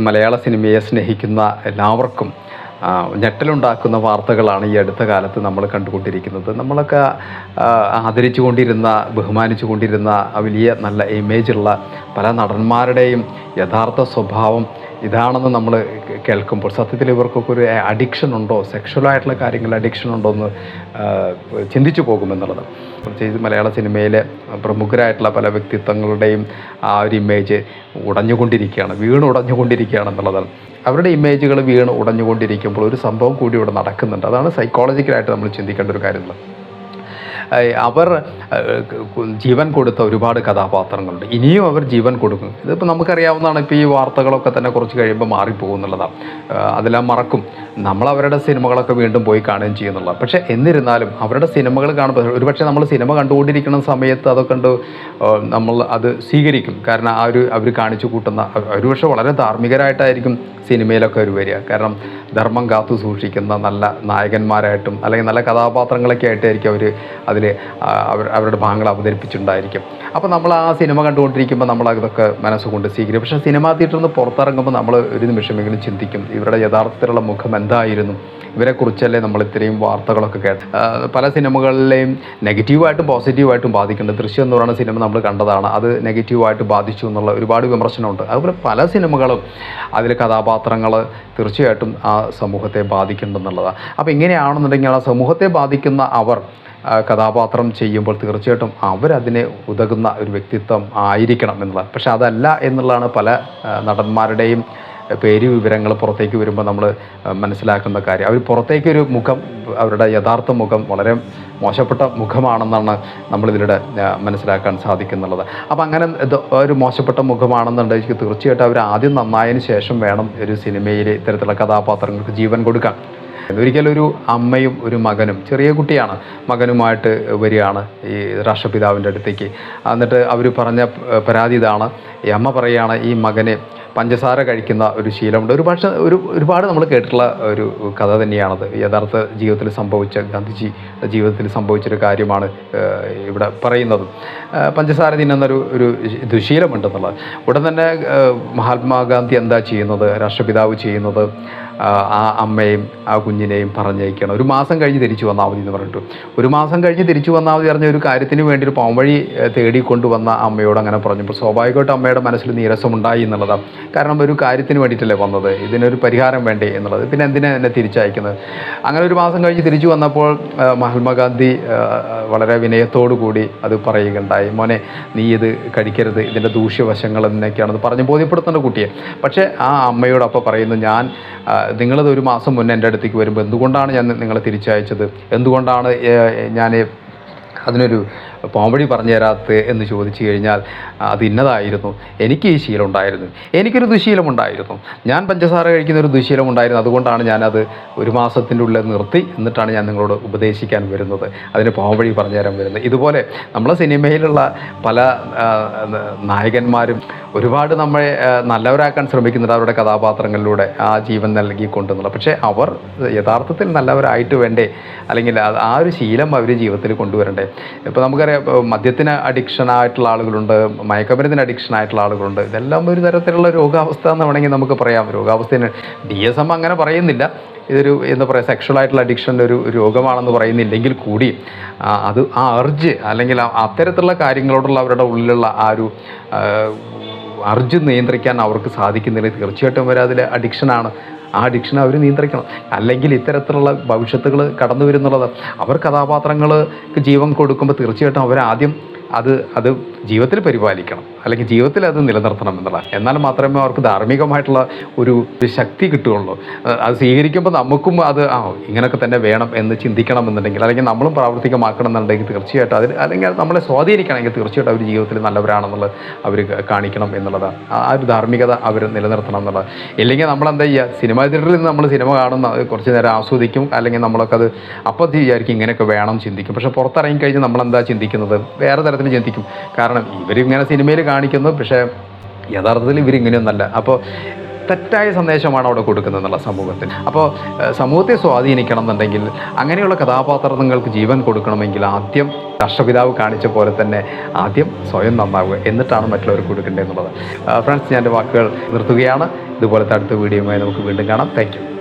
മലയാള സിനിമയെ സ്നേഹിക്കുന്ന എല്ലാവർക്കും ഞെട്ടലുണ്ടാക്കുന്ന വാർത്തകളാണ് ഈ അടുത്ത കാലത്ത് നമ്മൾ കണ്ടുകൊണ്ടിരിക്കുന്നത്. നമ്മളൊക്കെ ആദരിച്ചു കൊണ്ടിരുന്ന, ബഹുമാനിച്ചു കൊണ്ടിരുന്ന വലിയ നല്ല ഇമേജുള്ള പല നടന്മാരുടെയും യഥാർത്ഥ സ്വഭാവം ഇതാണെന്ന് നമ്മൾ കേൾക്കുമ്പോൾ സത്യത്തിൽ ഇവർക്കൊക്കെ ഒരു അഡിക്ഷൻ ഉണ്ടോ, സെക്ഷുവലായിട്ടുള്ള കാര്യങ്ങളിൽ അഡിക്ഷൻ ഉണ്ടോ എന്ന് ചിന്തിച്ചു പോകുമെന്നുള്ളത്. പ്രത്യേകിച്ച് മലയാള സിനിമയിലെ പ്രമുഖരായിട്ടുള്ള പല വ്യക്തിത്വങ്ങളുടെയും ആ ഒരു ഇമേജ് വീണുടഞ്ഞുകൊണ്ടിരിക്കുകയാണെന്നുള്ളതാണ്. അവരുടെ ഇമേജുകൾ ഉടഞ്ഞുകൊണ്ടിരിക്കുമ്പോൾ ഒരു സംഭവം കൂടി ഇവിടെ നടക്കുന്നുണ്ട്. അതാണ് സൈക്കോളജിക്കലായിട്ട് നമ്മൾ ചിന്തിക്കേണ്ട ഒരു കാര്യങ്ങൾ. അവർ ജീവൻ കൊടുത്ത ഒരുപാട് കഥാപാത്രങ്ങളുണ്ട്, ഇനിയും അവർ ജീവൻ കൊടുക്കും. ഇതിപ്പോൾ നമുക്കറിയാവുന്നതാണ്. ഇപ്പോൾ ഈ വാർത്തകളൊക്കെ തന്നെ കുറച്ച് കഴിയുമ്പോൾ മാറിപ്പോകുന്നുള്ളതാണ്. അതെല്ലാം മറക്കും. നമ്മൾ അവരുടെ സിനിമകളൊക്കെ വീണ്ടും പോയി കാണുകയും ചെയ്യുന്നുള്ളത്. പക്ഷേ എന്നിരുന്നാലും അവരുടെ സിനിമകൾ കാണുമ്പോൾ ഒരുപക്ഷെ നമ്മൾ സിനിമ കണ്ടുകൊണ്ടിരിക്കുന്ന സമയത്ത് അതൊക്കെ കണ്ട് നമ്മൾ അത് സ്വീകരിക്കും. കാരണം അവർ കാണിച്ചു കൂട്ടുന്ന ഒരുപക്ഷെ വളരെ ധാർമ്മികരായിട്ടായിരിക്കും സിനിമയിലൊക്കെ അവർ വരിക. കാരണം ധർമ്മം കാത്തു സൂക്ഷിക്കുന്ന നല്ല നായകന്മാരായിട്ടും അല്ലെങ്കിൽ നല്ല കഥാപാത്രങ്ങളൊക്കെ ആയിട്ടായിരിക്കും അവരുടെ ഭാഗങ്ങൾ അവതരിപ്പിച്ചിട്ടുണ്ടായിരിക്കും. അപ്പോൾ നമ്മൾ ആ സിനിമ കണ്ടുകൊണ്ടിരിക്കുമ്പോൾ നമ്മൾ അതൊക്കെ മനസ്സുകൊണ്ട് സ്വീകരിക്കും. പക്ഷേ സിനിമാ തിയേറ്ററിൽ നിന്ന് പുറത്തിറങ്ങുമ്പോൾ നമ്മൾ ഒരു നിമിഷമെങ്കിലും ചിന്തിക്കും, ഇവരുടെ യഥാർത്ഥത്തിലുള്ള മുഖം എന്തായിരുന്നു, ഇവരെക്കുറിച്ചല്ലേ നമ്മൾ ഇത്രയും വാർത്തകളൊക്കെ കേട്ട്. പല സിനിമകളിലെയും നെഗറ്റീവായിട്ടും പോസിറ്റീവായിട്ടും ബാധിക്കുന്നുണ്ട്. ദൃശ്യം എന്ന് പറയുന്ന സിനിമ നമ്മൾ കണ്ടതാണ്, അത് നെഗറ്റീവായിട്ട് ബാധിച്ചു എന്നുള്ള ഒരുപാട് വിമർശനമുണ്ട്. അതുപോലെ പല സിനിമകളും അതിൽ കഥാപാത്രങ്ങൾ തീർച്ചയായിട്ടും ആ സമൂഹത്തെ ബാധിക്കുന്നുണ്ടെന്നുള്ളതാണ്. അപ്പോൾ ഇങ്ങനെയാണെന്നുണ്ടെങ്കിൽ ആ സമൂഹത്തെ ബാധിക്കുന്ന അവർ കഥാപാത്രം ചെയ്യുമ്പോൾ തീർച്ചയായിട്ടും അവരതിനെ ഉതകുന്ന ഒരു വ്യക്തിത്വം ആയിരിക്കണം എന്നുള്ളത്. പക്ഷെ അതല്ല എന്നുള്ളതാണ് പല നടന്മാരുടെയും പേര് വിവരങ്ങൾ പുറത്തേക്ക് വരുമ്പോൾ നമ്മൾ മനസ്സിലാക്കുന്ന കാര്യം. അവർ പുറത്തേക്കൊരു മുഖം, അവരുടെ യഥാർത്ഥ മുഖം വളരെ മോശപ്പെട്ട മുഖമാണെന്നാണ് നമ്മളിതിലൂടെ മനസ്സിലാക്കാൻ സാധിക്കുന്നുള്ളത്. അപ്പോൾ അങ്ങനെ ഒരു മോശപ്പെട്ട മുഖമാണെന്നുണ്ടെങ്കിൽ തീർച്ചയായിട്ടും അവർ ആദ്യം നന്നായതിന് ശേഷം വേണം ഒരു സിനിമയിൽ ഇത്തരത്തിലുള്ള കഥാപാത്രങ്ങൾക്ക് ജീവൻ കൊടുക്കാൻ. ഒരിക്കലൊരു അമ്മയും ഒരു മകനും, ചെറിയ കുട്ടിയാണ്, മകനുമായിട്ട് വരികയാണ് ഈ രാഷ്ട്രപിതാവിൻ്റെ അടുത്തേക്ക്. എന്നിട്ട് അവർ പറഞ്ഞ പരാതി ഇതാണ്. ഈ അമ്മ പറയുകയാണ്, ഈ മകന് പഞ്ചസാര കഴിക്കുന്ന ഒരു ശീലമുണ്ട്. ഒരുപാട് നമ്മൾ കേട്ടിട്ടുള്ള ഒരു കഥ തന്നെയാണത്. യഥാർത്ഥ ജീവിതത്തിൽ സംഭവിച്ച, ഗാന്ധിജി ജീവിതത്തിൽ സംഭവിച്ചൊരു കാര്യമാണ് ഇവിടെ പറയുന്നത്. പഞ്ചസാര തിന്നുന്നൊരു ദുശീലമുണ്ടെന്നുള്ളത്. ഉടൻ തന്നെ മഹാത്മാഗാന്ധി എന്താ ചെയ്യുന്നത്, രാഷ്ട്രപിതാവ് ചെയ്യുന്നത്, ആ അമ്മയും ആ കുഞ്ഞിനെയും പറഞ്ഞയക്കണം, ഒരു മാസം കഴിഞ്ഞ് തിരിച്ചു വന്നാൽ മതി എന്ന് പറഞ്ഞിട്ട്. ഒരു മാസം കഴിഞ്ഞ് തിരിച്ചു വന്നാൽ മതി പറഞ്ഞ ഒരു കാര്യത്തിന് വേണ്ടി ഒരു പോംവഴി തേടിക്കൊണ്ടുവന്ന അമ്മയോട് അങ്ങനെ പറഞ്ഞപ്പോൾ സ്വാഭാവികമായിട്ടും അമ്മയുടെ മനസ്സിൽ നീരസമുണ്ടായി എന്നുള്ളതാണ്. കാരണം ഒരു കാര്യത്തിന് വേണ്ടിയിട്ടല്ലേ വന്നത്, ഇതിനൊരു പരിഹാരം വേണ്ടേ എന്നുള്ളത്. പിന്നെ എന്തിനാ എന്നെ തിരിച്ചയക്കുന്നത്? അങ്ങനെ ഒരു മാസം കഴിഞ്ഞ് തിരിച്ചു വന്നപ്പോൾ മഹാത്മാഗാന്ധി വളരെ വിനയത്തോടു കൂടി അത് പറയുകയുണ്ടായി, മോനെ നീ ഇത് കഴിക്കരുത്, ഇതിൻ്റെ ദൂഷ്യവശങ്ങൾ എന്നൊക്കെയാണെന്ന് പറഞ്ഞ് ബോധ്യപ്പെടുത്തേണ്ട കുട്ടിയെ. പക്ഷേ ആ അമ്മയോടൊപ്പം പറയുന്നു, നിങ്ങളത് ഒരു മാസം മുന്നേ എൻ്റെ അടുത്തേക്ക് വരുമ്പോൾ എന്തുകൊണ്ടാണ് ഞാൻ നിങ്ങളെ തിരിച്ചയച്ചത്, എന്തുകൊണ്ടാണ് ഞാൻ അതിനൊരു പോംവഴി പറഞ്ഞു തരാത്തത് എന്ന് ചോദിച്ചു കഴിഞ്ഞാൽ അത് ഇന്നതായിരുന്നു, എനിക്ക് ഈ ശീലം ഉണ്ടായിരുന്നു, എനിക്കൊരു ദുശീലമുണ്ടായിരുന്നു, ഞാൻ പഞ്ചസാര കഴിക്കുന്ന ഒരു ദുശീലമുണ്ടായിരുന്നു, അതുകൊണ്ടാണ് ഞാനത് ഒരു മാസത്തിൻ്റെ ഉള്ളിൽ നിർത്തി, എന്നിട്ടാണ് ഞാൻ നിങ്ങളോട് ഉപദേശിക്കാൻ വരുന്നത്, അതിന് പോംവഴി പറഞ്ഞു തരാൻ വരുന്നത്. ഇതുപോലെ നമ്മളെ സിനിമയിലുള്ള പല നായകന്മാരും ഒരുപാട് നമ്മളെ നല്ലവരാക്കാൻ ശ്രമിക്കുന്നുണ്ട് അവരുടെ കഥാപാത്രങ്ങളിലൂടെ ആ ജീവൻ നൽകിക്കൊണ്ടെന്നുള്ള. പക്ഷേ അവർ യഥാർത്ഥത്തിൽ നല്ലവരായിട്ട് വേണ്ടേ, അല്ലെങ്കിൽ ആ ഒരു ശീലം അവർ ജീവിതത്തിൽ കൊണ്ടുവരണ്ടേ? ഇപ്പോൾ നമുക്കറിയാം, മദ്യത്തിന് അഡിക്ഷനായിട്ടുള്ള ആളുകളുണ്ട്, മയക്കുമരുന്നിന് അഡിക്ഷനായിട്ടുള്ള ആളുകളുണ്ട്. ഇതെല്ലാം ഒരു തരത്തിലുള്ള രോഗാവസ്ഥ എന്ന് വേണമെങ്കിൽ നമുക്ക് പറയാം. രോഗാവസ്ഥന് DSM അങ്ങനെ പറയുന്നില്ല, ഇതൊരു എന്താ പറയുക, സെക്ഷുവലായിട്ടുള്ള അഡിക്ഷൻ്റെ ഒരു രോഗമാണെന്ന് പറയുന്നില്ലെങ്കിൽ കൂടി അത് ആ അർജ് അല്ലെങ്കിൽ അത്തരത്തിലുള്ള കാര്യങ്ങളോടുള്ള അവരുടെ ഉള്ളിലുള്ള ആ ഒരു അർജ് നിയന്ത്രിക്കാൻ അവർക്ക് സാധിക്കുന്നില്ല. തീർച്ചയായിട്ടും അവർ അതിൽ അഡിക്ഷനാണ്. ആ അഡിക്ഷൻ അവർ നിയന്ത്രിക്കണം, അല്ലെങ്കിൽ ഇത്തരത്തിലുള്ള ഭവിഷ്യത്തുകൾ കടന്നു വരുന്നുള്ളത്. അവർ കഥാപാത്രങ്ങൾക്ക് ജീവൻ കൊടുക്കുമ്പോൾ തീർച്ചയായിട്ടും അവരാദ്യം അത് ജീവിതത്തിൽ പരിപാലിക്കണം, അല്ലെങ്കിൽ ജീവിതത്തിൽ അത് നിലനിർത്തണം എന്നുള്ളത്. എന്നാൽ മാത്രമേ അവർക്ക് ധാർമ്മികമായിട്ടുള്ള ഒരു ശക്തി കിട്ടുകയുള്ളൂ. അത് സ്വീകരിക്കുമ്പോൾ നമുക്കും അത് ഇങ്ങനെയൊക്കെ തന്നെ വേണം എന്ന് ചിന്തിക്കണമെന്നുണ്ടെങ്കിൽ, അല്ലെങ്കിൽ നമ്മളും പ്രാവർത്തികമാക്കണം എന്നുണ്ടെങ്കിൽ തീർച്ചയായിട്ടും അല്ലെങ്കിൽ നമ്മളെ സ്വാധീനിക്കണമെങ്കിൽ തീർച്ചയായിട്ടും അവർ ജീവിതത്തിൽ നല്ലവരാണെന്നുള്ളത് അവർ കാണിക്കണം എന്നുള്ളതാണ്. ആ ഒരു ധാർമ്മികത അവർ നിലനിർത്തണം എന്നുള്ളത്. ഇല്ലെങ്കിൽ നമ്മളെന്താ ചെയ്യുക, സിനിമാ തിയേറ്ററിൽ നിന്ന് നമ്മൾ സിനിമ കാണുന്ന കുറച്ച് നേരം ആസ്വദിക്കും, അല്ലെങ്കിൽ നമ്മളൊക്കെ അത് അപ്പോൾ വിചാരിക്കും ഇങ്ങനെയൊക്കെ വേണം ചിന്തിക്കും. പക്ഷേ പുറത്തിറങ്ങി കഴിഞ്ഞ് നമ്മളെന്താ ചിന്തിക്കുന്നത്, വേറെ തരത്തിൽ ചിന്തിക്കും. കാരണം ഇവരിങ്ങനെ സിനിമയിൽ കാണിക്കുന്നു, പക്ഷേ യഥാർത്ഥത്തിൽ ഇവരിങ്ങനെയൊന്നല്ല. അപ്പോൾ തെറ്റായ സന്ദേശമാണ് അവിടെ കൊടുക്കുന്നത് എന്നുള്ള സമൂഹത്തിൽ. അപ്പോൾ സമൂഹത്തെ സ്വാധീനിക്കണം എന്നുണ്ടെങ്കിൽ, അങ്ങനെയുള്ള കഥാപാത്രങ്ങൾക്ക് ജീവൻ കൊടുക്കണമെങ്കിൽ ആദ്യം രാഷ്ട്രപിതാവ് കാണിച്ച പോലെ തന്നെ ആദ്യം സ്വയം നന്നാവുക, എന്നിട്ടാണ് മറ്റുള്ളവർക്ക് കൊടുക്കേണ്ടത് എന്നുള്ളത്. ഫ്രണ്ട്സ്, ഞാൻ എൻ്റെ വാക്കുകൾ നിർത്തുകയാണ്. ഇതുപോലത്തെ അടുത്ത വീഡിയോയുമായി നമുക്ക് വീണ്ടും കാണാം. Thank you.